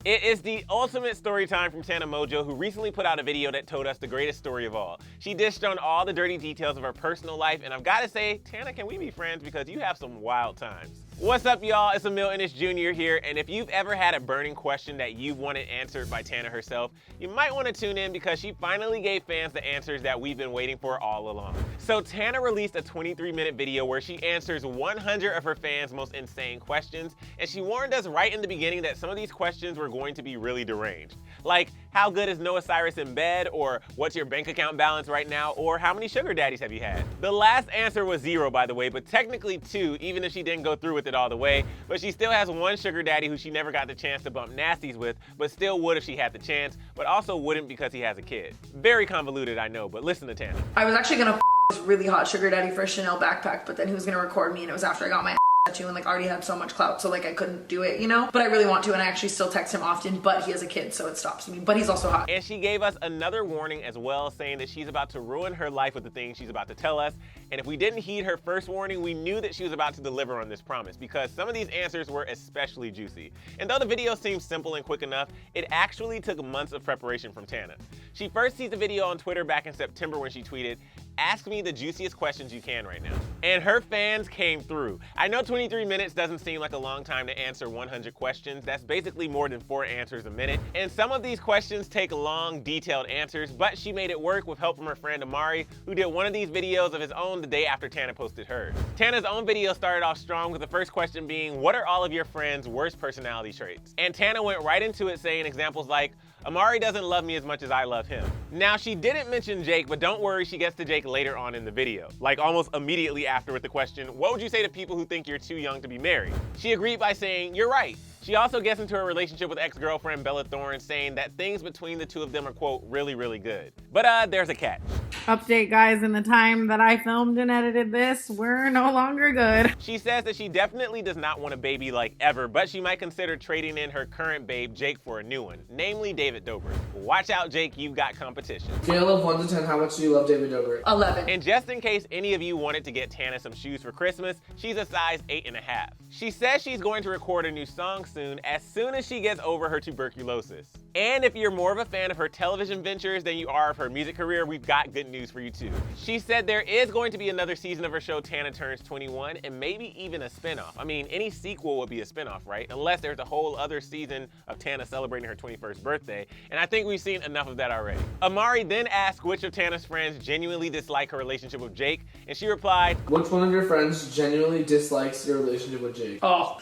It is the ultimate story time from Tana Mongeau, who recently put out a video that told us the greatest story of all. She dished on all the dirty details of her personal life, and I've got to say, Tana, can we be friends because you have some wild times. What's up, y'all? It's Emil Ennis Jr. here, and if you've ever had a burning question that you've wanted answered by Tana herself, you might want to tune in because she finally gave fans the answers that we've been waiting for all along. So Tana released a 23-minute video where she answers 100 of her fans' most insane questions, and she warned us right in the beginning that some of these questions were going to be really deranged. Like, how good is Noah Cyrus in bed, or what's your bank account balance right now, or how many sugar daddies have you had? The last answer was 0, by the way, but technically 2, even if she didn't go through with it all the way. But she still has one sugar daddy who she never got the chance to bump nasties with, but still would if she had the chance, but also wouldn't because he has a kid. Very convoluted, I know, but listen to Tana. I was actually gonna this really hot sugar daddy for a Chanel backpack, but then he was gonna record me, and it was after I got my tattoo and like already had so much clout, so like I couldn't do it, you know? But I really want to, and I actually still text him often, but he has a kid, so it stops me. But he's also hot. And she gave us another warning as well, saying that she's about to ruin her life with the things she's about to tell us. And if we didn't heed her first warning, we knew that she was about to deliver on this promise because some of these answers were especially juicy. And though the video seems simple and quick enough, it actually took months of preparation from Tana. She first teased the video on Twitter back in September when she tweeted, "Ask me the juiciest questions you can right now." And her fans came through. I know 23 minutes doesn't seem like a long time to answer 100 questions. That's basically more than 4 answers a minute. And some of these questions take long, detailed answers, but she made it work with help from her friend Amari, who did one of these videos of his own the day after Tana posted hers. Tana's own video started off strong with the first question being, what are all of your friends' worst personality traits? And Tana went right into it saying examples like, Amari doesn't love me as much as I love him. Now, she didn't mention Jake, but don't worry, she gets to Jake later on in the video. Like almost immediately after with the question, what would you say to people who think you're too young to be married? She agreed by saying, you're right. She also gets into her relationship with ex-girlfriend Bella Thorne, saying that things between the two of them are, quote, really, really good. But there's a catch. Update, guys, in the time that I filmed and edited this, we're no longer good. She says that she definitely does not want a baby like ever, but she might consider trading in her current babe, Jake, for a new one, namely David Dobrik. Watch out, Jake, you've got competition. Scale of 1 to 10, how much do you love David Dobrik? 11. And just in case any of you wanted to get Tana some shoes for Christmas, she's a size 8.5. She says she's going to record a new song soon as she gets over her tuberculosis. And if you're more of a fan of her television ventures than you are of her music career, we've got good news for you too. She said there is going to be another season of her show Tana Turns 21 and maybe even a spinoff. I mean, any sequel would be a spinoff, right? Unless there's a whole other season of Tana celebrating her 21st birthday, and I think we've seen enough of that already. Amari then asked which of Tana's friends genuinely dislike her relationship with Jake, and she replied, which one of your friends genuinely dislikes your relationship with Jake? Oh.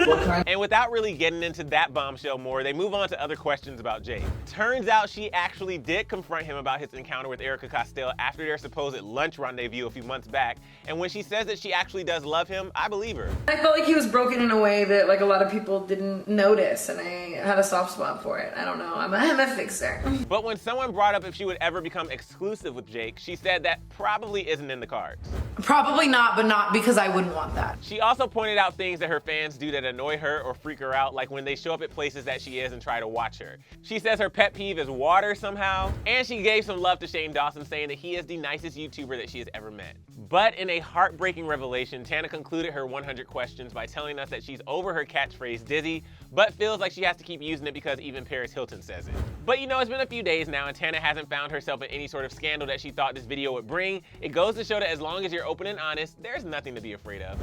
What kind? And without really getting into that bombshell more, they move on to other questions about Jake. Turns out she actually did confront him about his encounter with Erica Castell after their supposed lunch rendezvous a few months back, and when she says that she actually does love him, I believe her. I felt like he was broken in a way that like a lot of people didn't notice, and I had a soft spot for it. I don't know, I'm a fixer. But when someone brought up if she would ever become exclusive with Jake, she said that probably isn't in the cards. Probably not, but not because I wouldn't want that. She also pointed out things that her fans do that annoy her or freak her out, like when they show up at places that she is and try to watch her. She says her pet peeve is water somehow, and she gave some love to Shane Dawson, saying that he is the nicest YouTuber that she has ever met. But in a heartbreaking revelation, Tana concluded her 100 questions by telling us that she's over her catchphrase Dizzy, but feels like she has to keep using it because even Paris Hilton says it. But you know, it's been a few days now and Tana hasn't found herself in any sort of scandal that she thought this video would bring. It goes to show that as long as you're open and honest, there's nothing to be afraid of.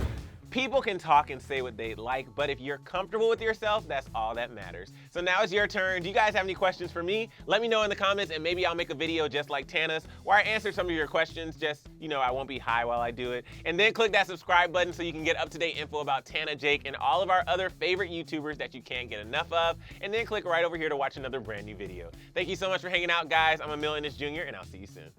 People can talk and say what they like, but if you're comfortable with yourself, that's all that matters. So now it's your turn. Do you guys have any questions for me? Let me know in the comments and maybe I'll make a video just like Tana's where I answer some of your questions. Just, you know, I won't be high while I do it. And then click that subscribe button so you can get up-to-date info about Tana, Jake, and all of our other favorite YouTubers that you can't get enough of. And then click right over here to watch another brand new video. Thank you so much for hanging out, guys. I'm Emil Ennis Jr. and I'll see you soon.